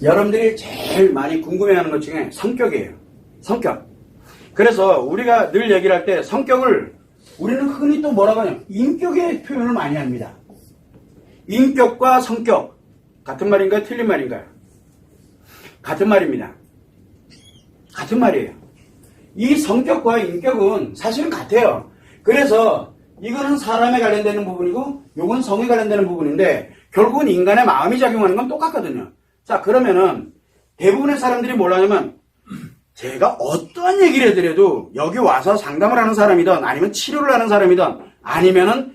여러분들이 제일 많이 궁금해하는 것 중에 성격이에요. 성격. 그래서 우리가 늘 얘기를 할 때 성격을 우리는 흔히 또 뭐라고 하냐면 인격의 표현을 많이 합니다. 인격과 성격 같은 말인가요? 틀린 말인가요? 같은 말입니다. 같은 말이에요. 이 성격과 인격은 사실은 같아요. 그래서 이거는 사람에 관련되는 부분이고 요건 성에 관련되는 부분인데 결국은 인간의 마음이 작용하는 건 똑같거든요. 자, 그러면은 대부분의 사람들이 뭘 하냐면 제가 어떠한 얘기를 해드려도 여기 와서 상담을 하는 사람이든 아니면 치료를 하는 사람이든 아니면은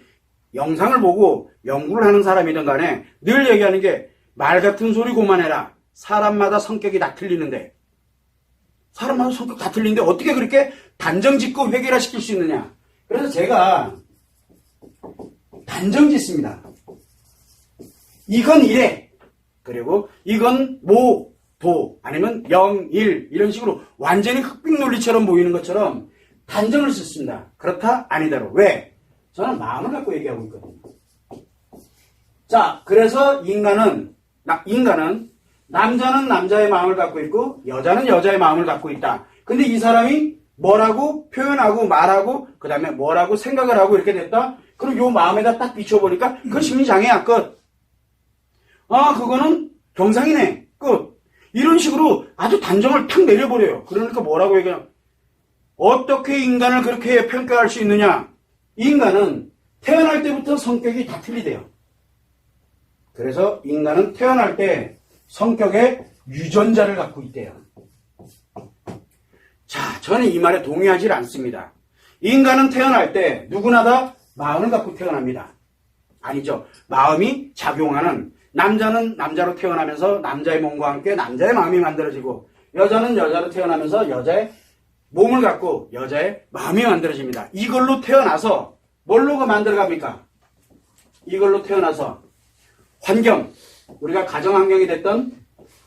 영상을 보고 연구를 하는 사람이든 간에 늘 얘기하는 게 말 같은 소리 그만해라. 사람마다 성격이 다 틀리는데 사람마다 성격 다 틀리는데 어떻게 그렇게 단정 짓고 회개를 시킬 수 있느냐. 그래서 제가 단정 짓습니다. 이건 이래. 그리고 이건 뭐, 도, 아니면 영, 일 이런 식으로 완전히 흑백 논리처럼 보이는 것처럼 단정을 짓습니다. 그렇다? 아니다로. 왜? 저는 마음을 갖고 얘기하고 있거든요. 자, 그래서 인간은 남자는 남자의 마음을 갖고 있고 여자는 여자의 마음을 갖고 있다. 근데 이 사람이 뭐라고 표현하고 말하고 그 다음에 뭐라고 생각을 하고 이렇게 됐다. 그럼 요 마음에다 딱 비춰보니까 그 심리장애야 끝. 아, 그거는 경상이네 끝. 이런 식으로 아주 단정을 탁 내려버려요. 그러니까 뭐라고 얘기하냐. 어떻게 인간을 그렇게 평가할 수 있느냐. 인간은 태어날 때부터 성격이 다 틀리대요. 그래서 인간은 태어날 때 성격의 유전자를 갖고 있대요. 자, 저는 이 말에 동의하지 않습니다. 인간은 태어날 때 누구나 다 마음을 갖고 태어납니다. 아니죠. 마음이 작용하는 남자는 남자로 태어나면서 남자의 몸과 함께 남자의 마음이 만들어지고 여자는 여자로 태어나면서 여자의 몸을 갖고 여자의 마음이 만들어집니다. 이걸로 태어나서 뭘로 만들어갑니까? 이걸로 태어나서 환경, 우리가 가정 환경이 됐던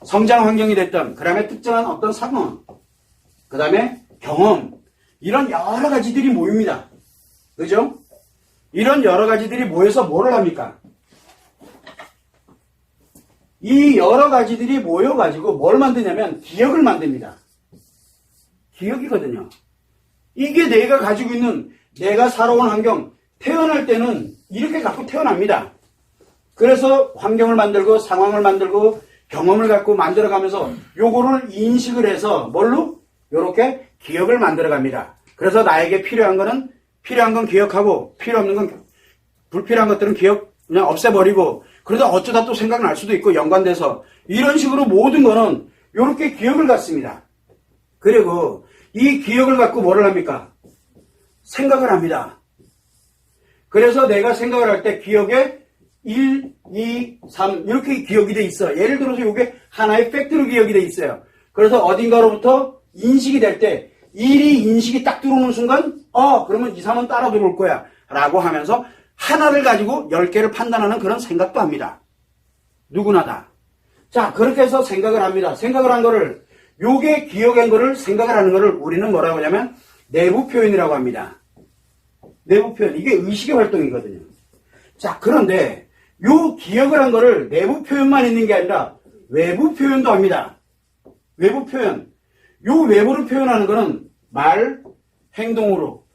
성장 환경이 됐던 그 다음에 특정한 어떤 상황, 그 다음에 경험 이런 여러 가지들이 모입니다. 그죠? 이런 여러 가지들이 모여서 뭐를 합니까? 이 여러 가지들이 모여가지고 뭘 만드냐면 기억을 만듭니다. 기억이거든요. 이게 내가 가지고 있는 내가 살아온 환경, 태어날 때는 이렇게 갖고 태어납니다. 그래서 환경을 만들고 상황을 만들고 경험을 갖고 만들어가면서 요거를 인식을 해서 뭘로? 요렇게 기억을 만들어갑니다. 그래서 나에게 필요한 건 기억하고 필요 없는 건 불필요한 것들은 기억 그냥 없애버리고 그러다 어쩌다 또 생각날 수도 있고 연관돼서 이런 식으로 모든 거는 요렇게 기억을 갖습니다. 그리고 이 기억을 갖고 뭐를 합니까? 생각을 합니다. 그래서 내가 생각을 할 때 기억에 1, 2, 3 이렇게 기억이 돼 있어요. 예를 들어서 이게 하나의 팩트로 기억이 돼 있어요. 그래서 어딘가로부터 인식이 될 때 1이 인식이 딱 들어오는 순간 그러면 2, 3은 따라 들어올 거야 라고 하면서 하나를 가지고 10개를 판단하는 그런 생각도 합니다. 누구나 다. 자, 그렇게 해서 생각을 합니다. 생각을 한 거를 요게 기억한 거를 생각을 하는 거를 우리는 뭐라고 하냐면 내부 표현이라고 합니다. 내부 표현. 이게 의식의 활동이거든요. 자, 그런데 요 기억을 한 거를 내부 표현만 있는 게 아니라 외부 표현도 합니다. 외부 표현. 요 외부를 표현하는 거는 말, 행동으로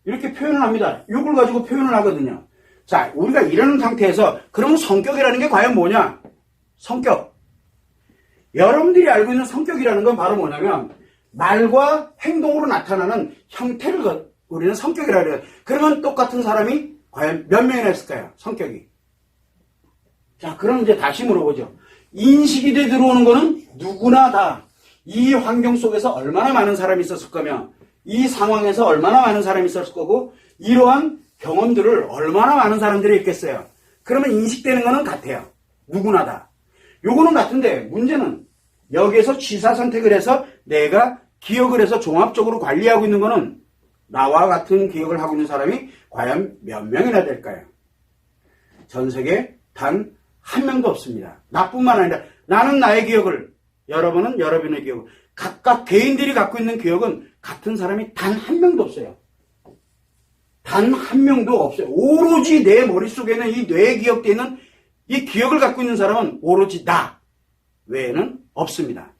이렇게 표현을 합니다. 요걸 가지고 표현을 하거든요. 자, 우리가 이러는 상태에서 그러면 성격이라는 게 과연 뭐냐? 성격. 여러분들이 알고 있는 성격이라는 건 바로 뭐냐면 말과 행동으로 나타나는 형태를 우리는 성격이라고 해요. 그러면 똑같은 사람이 과연 몇 명이나 있을까요? 성격이. 자, 그럼 이제 다시 물어보죠. 인식이 돼 들어오는 거는 누구나 다 이 환경 속에서 얼마나 많은 사람이 있었을 거며 이 상황에서 얼마나 많은 사람이 있었을 거고 이러한 경험들을 얼마나 많은 사람들이 있겠어요. 그러면 인식되는 거는 같아요. 누구나 다. 요거는 같은데 문제는 여기에서 취사 선택을 해서 내가 기억을 해서 종합적으로 관리하고 있는 거는 나와 같은 기억을 하고 있는 사람이 과연 몇 명이나 될까요? 전 세계에 단 한 명도 없습니다. 나뿐만 아니라 나는 나의 기억을, 여러분은 여러분의 기억을, 각각 개인들이 갖고 있는 기억은 같은 사람이 단 한 명도 없어요. 단 한 명도 없어요. 오로지 내 머릿속에는 이 뇌에 기억되어 있는 이 기억을 갖고 있는 사람은 오로지 나. 외에는 없습니다.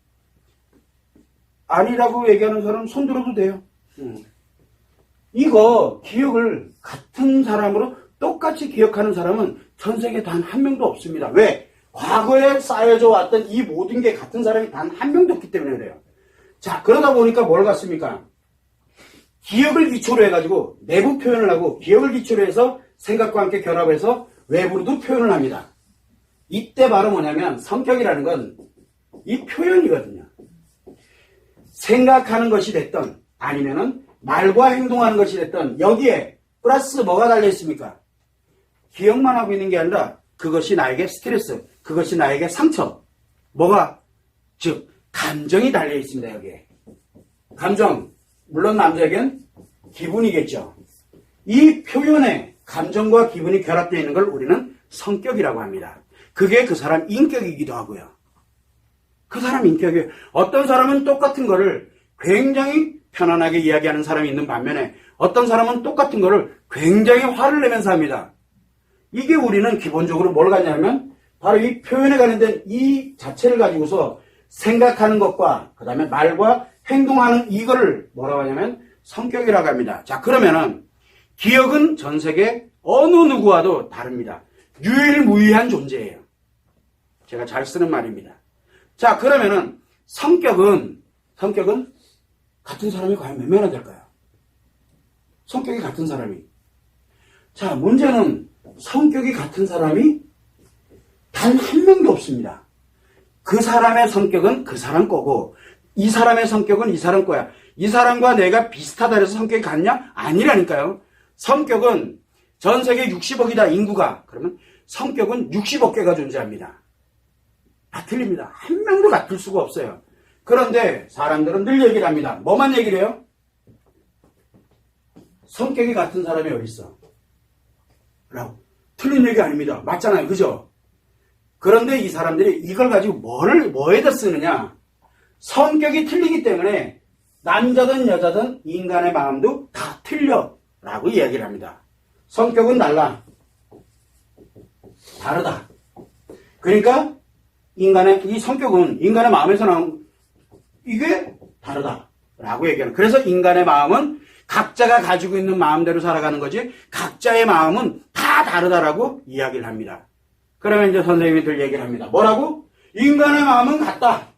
아니라고 얘기하는 사람 손 들어도 돼요. 이거 기억을 같은 사람으로 똑같이 기억하는 사람은 전 세계에 단 한 명도 없습니다. 왜? 과거에 쌓여져 왔던 이 모든 게 같은 사람이 단 한 명도 없기 때문에 그래요. 자, 그러다 보니까 뭘 같습니까? 기억을 기초로 해가지고 내부 표현을 하고 기억을 기초로 해서 생각과 함께 결합해서 외부로도 표현을 합니다. 이때 바로 뭐냐면 성격이라는 건 이 표현이거든요. 생각하는 것이 됐던 아니면은 말과 행동하는 것이 됐던 여기에 플러스 뭐가 달려있습니까? 기억만 하고 있는 게 아니라 그것이 나에게 스트레스, 그것이 나에게 상처, 뭐가 즉 감정이 달려있습니다. 여기에 감정, 물론 남자에겐 기분이겠죠. 이 표현에 감정과 기분이 결합되어 있는 걸 우리는 성격이라고 합니다. 그게 그 사람 인격이기도 하고요. 그 사람 인격이에요. 어떤 사람은 똑같은 거를 굉장히 편안하게 이야기하는 사람이 있는 반면에 어떤 사람은 똑같은 거를 굉장히 화를 내면서 합니다. 이게 우리는 기본적으로 뭘 갖냐면 바로 이 표현에 관련된 이 자체를 가지고서 생각하는 것과 그 다음에 말과 행동하는 이거를 뭐라고 하냐면 성격이라고 합니다. 자, 그러면은 기억은 전 세계 어느 누구와도 다릅니다. 유일무이한 존재예요. 제가 잘 쓰는 말입니다. 자, 그러면은 성격은 같은 사람이 과연 몇 명이나 될까요? 성격이 같은 사람이. 자, 문제는 성격이 같은 사람이 단 한 명도 없습니다. 그 사람의 성격은 그 사람 거고 이 사람의 성격은 이 사람 거야. 이 사람과 내가 비슷하다 해서 성격이 같냐? 아니라니까요. 성격은 전 세계 60억이다 인구가. 그러면 성격은 60억 개가 존재합니다. 다 틀립니다. 한 명도 같을 수가 없어요. 그런데 사람들은 늘 얘기를 합니다. 뭐만 얘기를 해요? 성격이 같은 사람이 어디 있어? 라고. 틀린 얘기 아닙니다. 맞잖아요. 그죠? 그런데 이 사람들이 이걸 가지고 뭐에다 쓰느냐? 성격이 틀리기 때문에 남자든 여자든 인간의 마음도 다 틀려 라고 이야기를 합니다. 성격은 달라. 다르다. 그러니까 이 성격은 인간의 마음에서 나온 이게 다르다 라고 얘기하는. 그래서 인간의 마음은 각자가 가지고 있는 마음대로 살아가는 거지 각자의 마음은 다 다르다라고 이야기를 합니다. 그러면 이제 선생님들 얘기를 합니다. 뭐라고? 인간의 마음은 같다.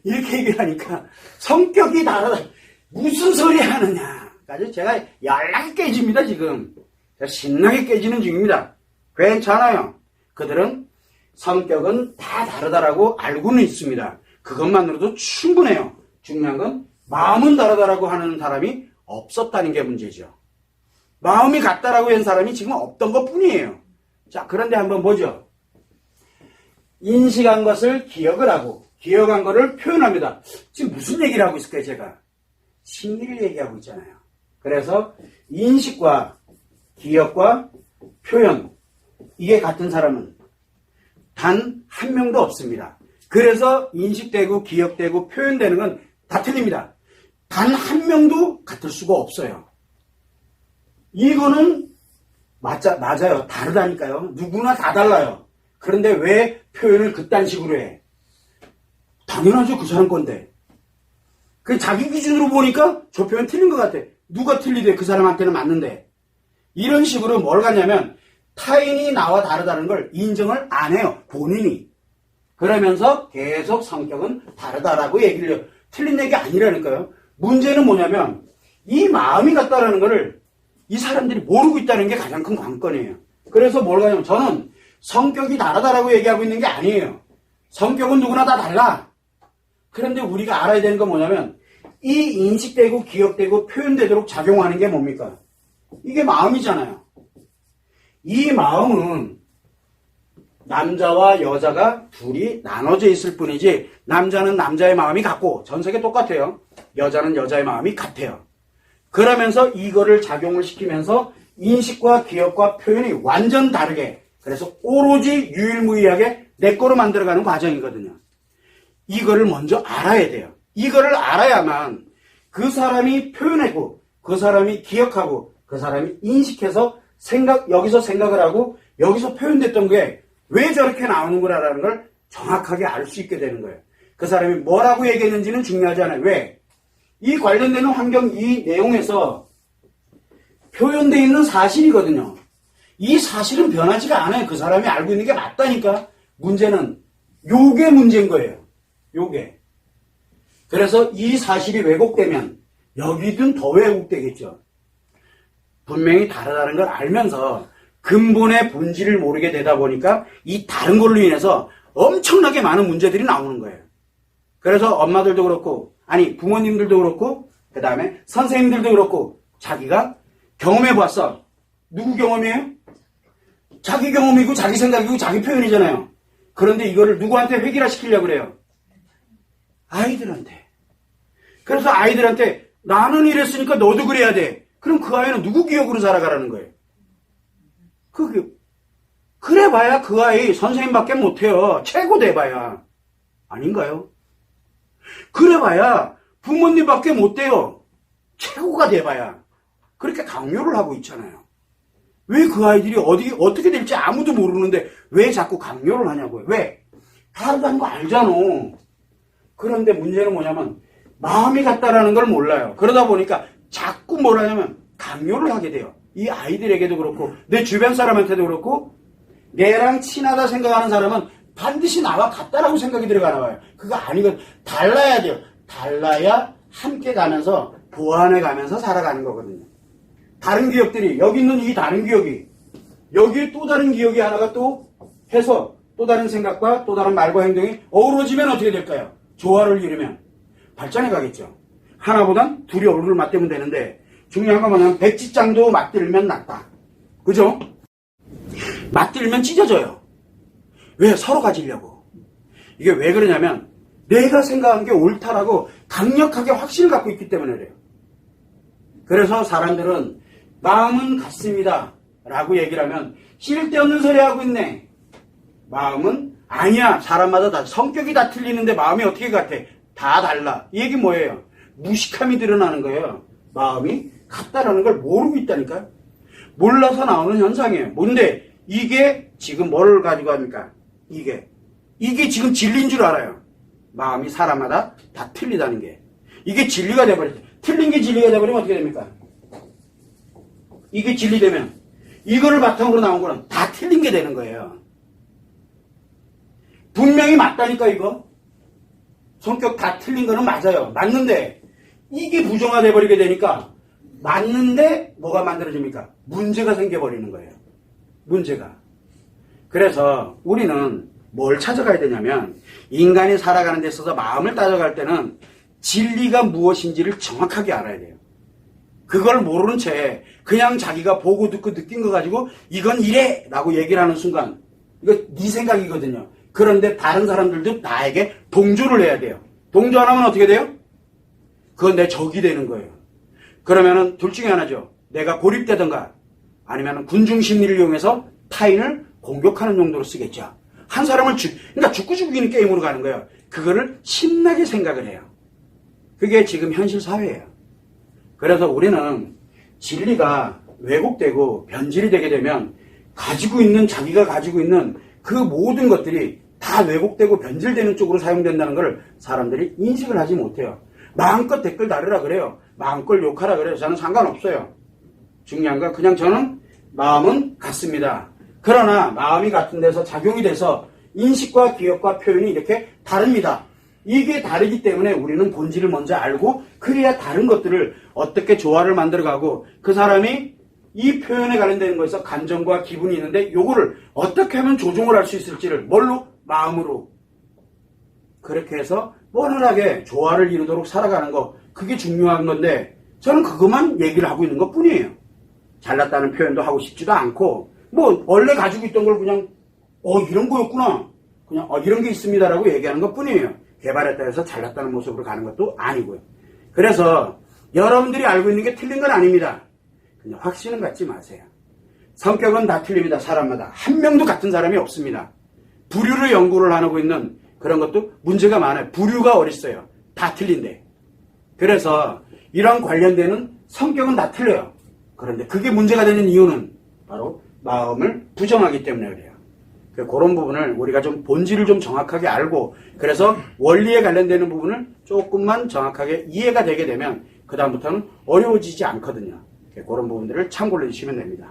이렇게 얘기를 하니까 성격이 다르다. 무슨 소리 하느냐. 까지 제가 연락이 깨집니다, 지금. 제가 신나게 깨지는 중입니다. 괜찮아요. 그들은 성격은 다 다르다라고 알고는 있습니다. 그것만으로도 충분해요. 중요한 건 마음은 다르다라고 하는 사람이 없었다는 게 문제죠. 마음이 같다라고 한 사람이 지금 없던 것 뿐이에요. 자, 그런데 한번 보죠. 인식한 것을 기억을 하고 기억한 것을 표현합니다. 지금 무슨 얘기를 하고 있을까요, 제가? 심리를 얘기하고 있잖아요. 그래서 인식과 기억과 표현, 이게 같은 사람은 단 한 명도 없습니다. 그래서 인식되고 기억되고 표현되는 건 다 틀립니다. 단 한 명도 같을 수가 없어요. 이거는 맞아요. 다르다니까요. 누구나 다 달라요. 그런데 왜 표현을 그딴 식으로 해? 당연하죠. 그 사람 건데. 그 자기 기준으로 보니까 저 표현 틀린 것 같아. 누가 틀리대? 그 사람한테는 맞는데. 이런 식으로 뭘 가냐면 타인이 나와 다르다는 걸 인정을 안 해요. 본인이. 그러면서 계속 성격은 다르다라고 얘기를 해요. 틀린 얘기 아니라니까요. 문제는 뭐냐면 이 마음이 같다라는 거를 이 사람들이 모르고 있다는 게 가장 큰 관건이에요. 그래서 뭘 가냐면 저는 성격이 다르다라고 얘기하고 있는 게 아니에요. 성격은 누구나 다 달라. 그런데 우리가 알아야 되는 건 뭐냐면 이 인식되고 기억되고 표현되도록 작용하는 게 뭡니까? 이게 마음이잖아요. 이 마음은 남자와 여자가 둘이 나눠져 있을 뿐이지 남자는 남자의 마음이 같고 전 세계 똑같아요. 여자는 여자의 마음이 같아요. 그러면서 이거를 작용을 시키면서 인식과 기억과 표현이 완전 다르게 그래서 오로지 유일무이하게 내 거로 만들어가는 과정이거든요. 이거를 먼저 알아야 돼요. 이거를 알아야만 그 사람이 표현하고 그 사람이 기억하고 그 사람이 인식해서 여기서 생각을 하고 여기서 표현됐던 게 왜 저렇게 나오는 거라는 걸 정확하게 알 수 있게 되는 거예요. 그 사람이 뭐라고 얘기했는지는 중요하지 않아요. 왜? 이 관련되는 환경, 이 내용에서 표현되어 있는 사실이거든요. 이 사실은 변하지가 않아요. 그 사람이 알고 있는 게 맞다니까. 문제는 요게 문제인 거예요. 요게. 그래서 이 사실이 왜곡되면 여기든 더 왜곡되겠죠. 분명히 다르다는 걸 알면서 근본의 본질을 모르게 되다 보니까 이 다른 걸로 인해서 엄청나게 많은 문제들이 나오는 거예요. 그래서 엄마들도 그렇고, 아니 부모님들도 그렇고, 그 다음에 선생님들도 그렇고, 자기가 경험해 봤어. 누구 경험이에요? 자기 경험이고 자기 생각이고 자기 표현이잖아요. 그런데 이거를 누구한테 획일화시키려고 그래요? 아이들한테. 그래서 아이들한테 나는 이랬으니까 너도 그래야 돼. 그럼 그 아이는 누구 기억으로 살아가라는 거예요? 그래봐야 그 아이 선생님밖에 못해요. 최고 돼봐야. 아닌가요? 그래봐야 부모님밖에 못돼요. 최고가 돼봐야. 그렇게 강요를 하고 있잖아요. 왜 그 아이들이 어떻게 될지 아무도 모르는데 왜 자꾸 강요를 하냐고요. 왜? 다르다는 거 알잖아. 그런데 문제는 뭐냐면 마음이 같다라는 걸 몰라요. 그러다 보니까 자꾸 뭘 하냐면 강요를 하게 돼요. 이 아이들에게도 그렇고 내 주변 사람한테도 그렇고 내랑 친하다 생각하는 사람은 반드시 나와 같다라고 생각이 들어가나 봐요. 그거 아니거든. 달라야 돼요. 달라야 함께 가면서 보완해 가면서 살아가는 거거든요. 다른 기억들이 여기 있는 이 다른 기억이 여기에 또 다른 기억이 하나가 또 해서 또 다른 생각과 또 다른 말과 행동이 어우러지면 어떻게 될까요? 조화를 이루면 발전해 가겠죠. 하나보단 둘이 얼굴을 맞대면 되는데 중요한 건 뭐냐면 백지장도 맞들면 낫다. 그죠? 맞들면 찢어져요. 왜? 서로 가지려고. 이게 왜 그러냐면 내가 생각한 게 옳다라고 강력하게 확신을 갖고 있기 때문에 그래요. 그래서 사람들은 마음은 같습니다 라고 얘기를 하면 쓸데없는 소리 하고 있네. 마음은 아니야. 사람마다 다 성격이 다 틀리는데 마음이 어떻게 같아? 다 달라. 이 얘기 뭐예요? 무식함이 드러나는 거예요. 마음이 같다라는 걸 모르고 있다니까요. 몰라서 나오는 현상이에요. 뭔데? 이게 지금 뭘 가지고 합니까? 이게 지금 진리인 줄 알아요. 마음이 사람마다 다 틀리다는 게. 이게 진리가 돼버렸죠. 틀린 게 진리가 돼버리면 어떻게 됩니까? 이게 진리되면 이거를 바탕으로 나온 거는 다 틀린 게 되는 거예요. 분명히 맞다니까 이거. 성격 다 틀린 거는 맞아요. 맞는데 이게 부정화돼 버리게 되니까 맞는데 뭐가 만들어집니까? 문제가 생겨버리는 거예요. 문제가. 그래서 우리는 뭘 찾아가야 되냐면 인간이 살아가는 데 있어서 마음을 따져갈 때는 진리가 무엇인지를 정확하게 알아야 돼요. 그걸 모르는 채 그냥 자기가 보고 듣고 느낀 거 가지고 이건 이래 라고 얘기를 하는 순간 이거 네 생각이거든요. 그런데 다른 사람들도 나에게 동조를 해야 돼요. 동조 안 하면 어떻게 돼요? 그건 내 적이 되는 거예요. 그러면은 둘 중에 하나죠. 내가 고립되던가 아니면 군중 심리를 이용해서 타인을 공격하는 용도로 쓰겠죠. 한 사람을 그러니까 죽고 죽이는 게임으로 가는 거예요. 그거를 신나게 생각을 해요. 그게 지금 현실 사회예요. 그래서 우리는 진리가 왜곡되고 변질이 되게 되면 자기가 가지고 있는 그 모든 것들이 다 왜곡되고 변질되는 쪽으로 사용된다는 걸 사람들이 인식을 하지 못해요. 마음껏 댓글 달으라 그래요. 마음껏 욕하라 그래요. 저는 상관없어요. 중요한 건 그냥 저는 마음은 같습니다. 그러나 마음이 같은 데서 작용이 돼서 인식과 기억과 표현이 이렇게 다릅니다. 이게 다르기 때문에 우리는 본질을 먼저 알고 그래야 다른 것들을 어떻게 조화를 만들어가고 그 사람이 이 표현에 관련되는 거에서 감정과 기분이 있는데 요거를 어떻게 하면 조종을 할 수 있을지를 뭘로? 마음으로. 그렇게 해서 원활하게 조화를 이루도록 살아가는 거 그게 중요한 건데 저는 그것만 얘기를 하고 있는 것 뿐이에요. 잘났다는 표현도 하고 싶지도 않고 뭐 원래 가지고 있던 걸 그냥 이런 거였구나. 그냥 이런 게 있습니다라고 얘기하는 것 뿐이에요. 개발했다 해서 잘났다는 모습으로 가는 것도 아니고요. 그래서 여러분들이 알고 있는 게 틀린 건 아닙니다. 그냥 확신은 갖지 마세요. 성격은 다 틀립니다. 사람마다. 한 명도 같은 사람이 없습니다. 부류를 연구를 하고 있는 그런 것도 문제가 많아요. 부류가 어딨어요. 다 틀린데. 그래서 이런 관련되는 성격은 다 틀려요. 그런데 그게 문제가 되는 이유는 바로 마음을 부정하기 때문에 그래요. 그런 부분을 우리가 좀 본질을 좀 정확하게 알고 그래서 원리에 관련되는 부분을 조금만 정확하게 이해가 되게 되면 그 다음부터는 어려워지지 않거든요. 그런 부분들을 참고를 해주시면 됩니다.